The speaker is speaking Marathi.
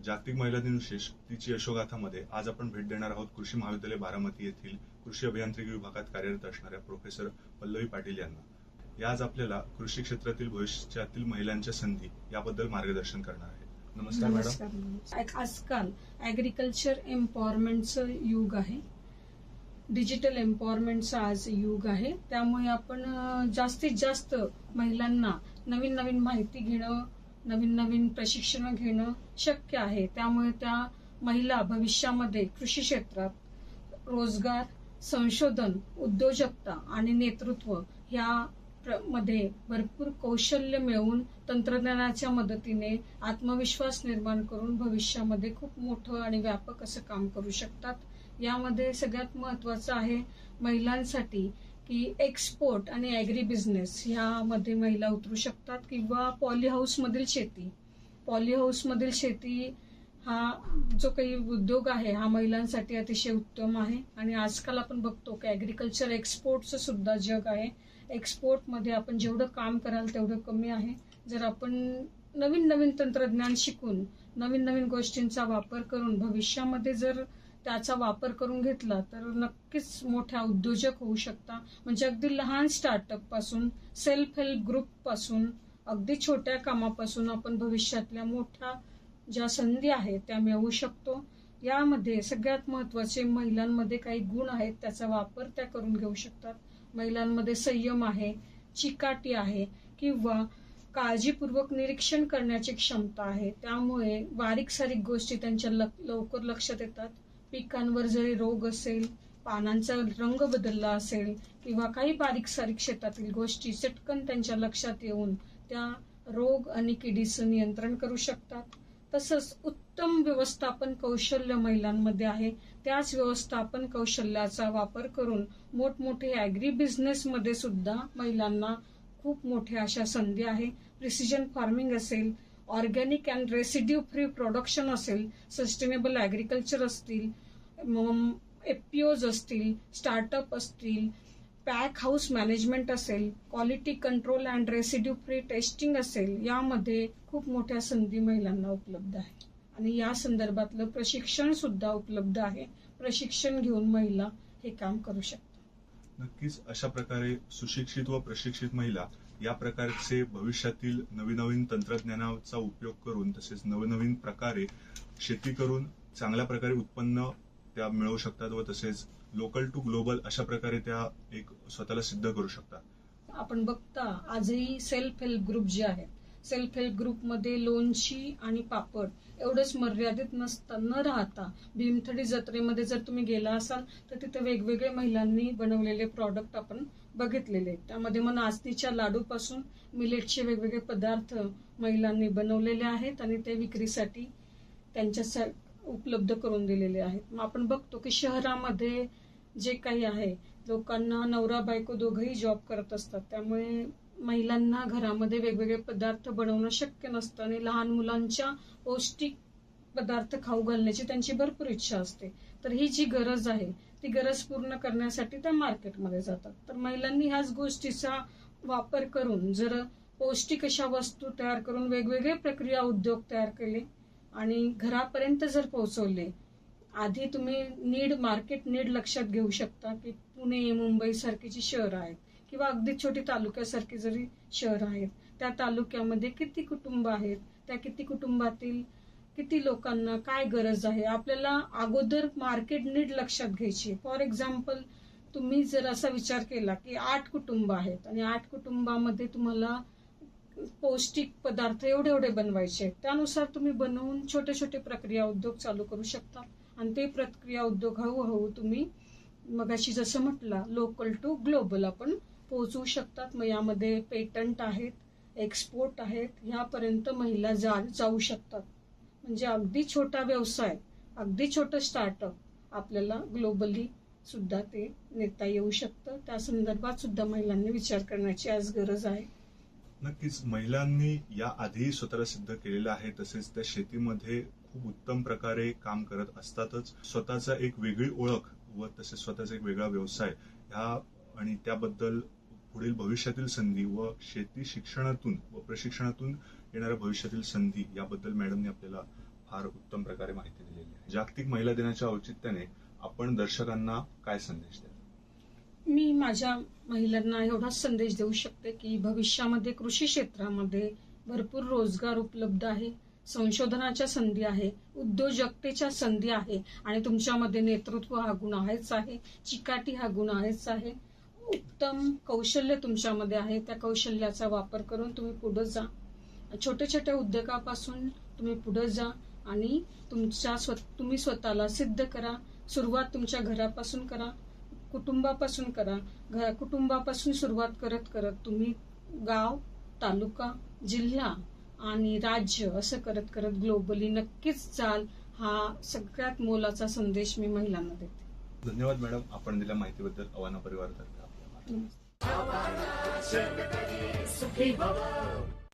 जागतिक महिला दिन विशेष तिची यशोगाथामध्ये आज आपण भेट देणार आहोत कृषी महाविद्यालय बारामती येथील कृषी अभियांत्रिकी विभागात कार्यरत असणाऱ्या प्रोफेसर पल्लवी पाटील यांना. या आज आपल्याला कृषी क्षेत्रातील भविष्यातील महिलांच्या संधी याबद्दल मार्गदर्शन करणार आहे. नमस्कार मॅडम. आजकाल ऍग्रिकल्चर एम्पॉवरमेंटचं युग आहे, डिजिटल एम्पॉवरमेंटचं आज युग आहे. त्यामुळे आपण जास्तीत जास्त महिलांना नवीन नवीन माहिती घेणं, नवीन नवीन प्रशिक्षण घेणं शक्य आहे. त्यामुळे त्या महिला भविष्यामध्ये कृषी क्षेत्रात रोजगार, संशोधन, उद्योजकता आणि नेतृत्व ह्या मध्ये भरपूर कौशल्य मिळवून तंत्रज्ञानाच्या मदतीने आत्मविश्वास निर्माण करून भविष्यामध्ये खूप मोठं आणि व्यापक असं काम करू शकतात. यामध्ये सगळ्यात महत्वाचं आहे महिलांसाठी की एक्सपोर्ट आणि ऍग्री बिझनेस ह्यामध्ये महिला उतरू शकतात, किंवा पॉलीहाऊस मधील शेती हा जो काही उद्योग आहे हा महिलांसाठी अतिशय उत्तम आहे. आणि आजकाल आपण बघतो की ऍग्रिकल्चर एक्सपोर्टचं सुद्धा जग आहे. एक्सपोर्ट मध्ये आपण जेवढं काम कराल तेवढं कमी आहे. जर आपण नवीन नवीन तंत्रज्ञान शिकून नवीन नवीन गोष्टींचा वापर करून भविष्यामध्ये जर त्याचा वापर करून घेतला तर नक्कीच मोठ्या उद्योजक होऊ शकता. म्हणजे अगदी लहान स्टार्टअप पासून, सेल्फ हेल्प ग्रुप पासून, अगदी छोट्या कामापासून आपण भविष्यातल्या मोठ्या ज्या संधी आहेत त्या मिळवू शकतो. यामध्ये सगळ्यात महत्वाचे महिलांमध्ये काही गुण आहेत, त्याचा वापर त्या करून घेऊ शकतात. महिलांमध्ये संयम आहे, चिकाटी आहे, किंवा काळजीपूर्वक निरीक्षण करण्याची क्षमता आहे. त्यामुळे बारीक सारीक गोष्टी त्यांच्या लवकर लक्षात येतात. पिकांवर जरी रोग असेल, पानांचा रंग बदलला असेल, किंवा काही बारीक सारीक शेतातील गोष्टी चटकन त्यांच्या लक्षात येऊन त्या रोग आणि किडीचं नियंत्रण करू शकतात. तसंच उत्तम व्यवस्थापन कौशल्य महिलांमध्ये आहे. त्याच व्यवस्थापन कौशल्याचा वापर करून मोठमोठे ऍग्री बिझनेस मध्ये सुद्धा महिलांना खूप मोठ्या अशा संधी आहे. प्रिसिजन फार्मिंग असेल, organic and residue free production असेल, सस्टेनेबल ऍग्रिकल्चर असतील, एफपीओज असतील, स्टार्टअप असतील, पॅक हाऊस मॅनेजमेंट असेल, quality control and residue free testing असेल, यामध्ये खूप मोठ्या संधी महिलांना उपलब्ध आहे. आणि या संदर्भातलं प्रशिक्षण सुद्धा उपलब्ध आहे. प्रशिक्षण घेऊन महिला हे काम करू शकतात. नक्कीच अशा प्रकारे सुशिक्षित व प्रशिक्षित महिला या प्रकारचे भविष्यातील नवीन नवीन तंत्रज्ञानाचा उपयोग करून तसेच नवनवीन प्रकारे शेती करून चांगल्या प्रकारे उत्पन्न त्या मिळवू शकतात व तसेच लोकल टू ग्लोबल अशा प्रकारे त्या एक स्वतःला सिद्ध करू शकतात. आपण बघता आजही सेल्फ हेल्प ग्रुप जे आहेत, सेल्फ हेल्प ग्रुपमध्ये लोणची आणि पापड एवढंच मर्यादित न राहता भीमथडी जत्रेमध्ये जर तुम्ही गेला असाल तर तिथे वेगवेगळे महिलांनी बनवलेले प्रॉडक्ट आपण बघितलेले. त्यामध्ये मग नाचणीच्या लाडूपासून मिलेटचे वेगवेगळे पदार्थ महिलांनी बनवलेले आहेत आणि ते विक्रीसाठी त्यांच्या उपलब्ध करून दिलेले आहेत. मग आपण बघतो की शहरामध्ये जे काही आहे, लोकांना नवरा बायको दोघंही जॉब करत असतात. त्यामुळे महिलांना घरामध्ये वेगवेगळे पदार्थ बनवणं शक्य नसतं आणि लहान मुलांच्या पौष्टिक पदार्थ खाऊ घालण्याची त्यांची भरपूर इच्छा असते. तर ही जी गरज आहे ती गरज पूर्ण करण्यासाठी त्या मार्केटमध्ये जातात. तर महिलांनी ह्याच गोष्टीचा वापर करून जर पौष्टिक अशा वस्तू तयार करून वेगवेगळे प्रक्रिया उद्योग तयार केले आणि घरापर्यंत जर पोहोचवले. आधी तुम्ही मार्केट नीड लक्षात घेऊ शकता की पुणे, मुंबई सारखीची शहरं आहेत, किंवा अगदी छोटी तालुक्यासारखी जरी शहर आहेत, त्या तालुक्यामध्ये किती कुटुंब आहेत, त्या किती कुटुंबातील किती लोकांना काय गरज आहे, आपल्याला अगोदर मार्केट नीड लक्षात घ्यायची. फॉर एक्झाम्पल, तुम्ही जर असा विचार केला की 8 कुटुंब आहेत आणि 8 कुटुंबामध्ये तुम्हाला पौष्टिक पदार्थ एवढे एवढे बनवायचे आहेत, त्यानुसार तुम्ही बनवून छोटे छोटे प्रक्रिया उद्योग चालू करू शकता. आणि ते प्रक्रिया उद्योग हळूहळू तुम्ही मगाशी जसं म्हटलं लोकल टू ग्लोबल आपण पोहोचवू शकतात. मग यामध्ये पेटंट आहेत, एक्सपोर्ट आहेत, ह्यापर्यंत महिला जाऊ शकतात. म्हणजे अगदी छोटा व्यवसाय, अगदी छोटं स्टार्टअप आपल्याला ग्लोबली सुद्धा ते नेता येऊ शकतं. त्या संदर्भात सुद्धा महिलांनी विचार करण्याची आज गरज आहे. नक्कीच महिलांनी या आधी स्वतःला सिद्ध केलेलं आहे. तसेच त्या शेतीमध्ये खूप उत्तम प्रकारे काम करत असतातच. स्वतःचा एक वेगळी ओळख व तसेच स्वतःचा एक वेगळा व्यवसाय ह्या आणि त्याबद्दल पुढील भविष्यातील संधी व शेती शिक्षणातून व प्रशिक्षणातून येणाऱ्या भविष्यातील संधी याबद्दल मॅडमने आपल्याला फार उत्तम प्रकारे माहिती दिलेली आहे. जागतिक महिला दिनाच्या औचित्याने आपण दर्शकांना काय संदेश द्याल? मी माझ्या महिलांना एवढाच संदेश देऊ शकते की भविष्यामध्ये कृषी क्षेत्रामध्ये भरपूर रोजगार उपलब्ध आहे, संशोधनाच्या संधी आहे, उद्योजकतेच्या संधी आहे आणि तुमच्यामध्ये नेतृत्व हा गुण आहेच आहे, चिकाटी हा गुण आहेच आहे, उत्तम कौशल्य तुमच्यामध्ये आहे. त्या कौशल्याचा वापर करून तुम्ही पुढे जा. छोट्या छोट्या उद्योगापासून तुम्ही पुढे जा आणि तुम्ही स्वतःला सिद्ध करा. सुरुवात तुमच्या घरापासून करा, कुटुंबापासून करा. कुटुंबापासून सुरुवात करत करत तुम्ही गाव, तालुका, जिल्हा आणि राज्य असं करत करत ग्लोबली नक्कीच जाल. हा सगळ्यात मोलाचा संदेश मी महिलांना देते. धन्यवाद मॅडम, आपण दिलेल्या माहितीबद्दल अवाना परिवारातर्फे आपल्याला नमस्ते.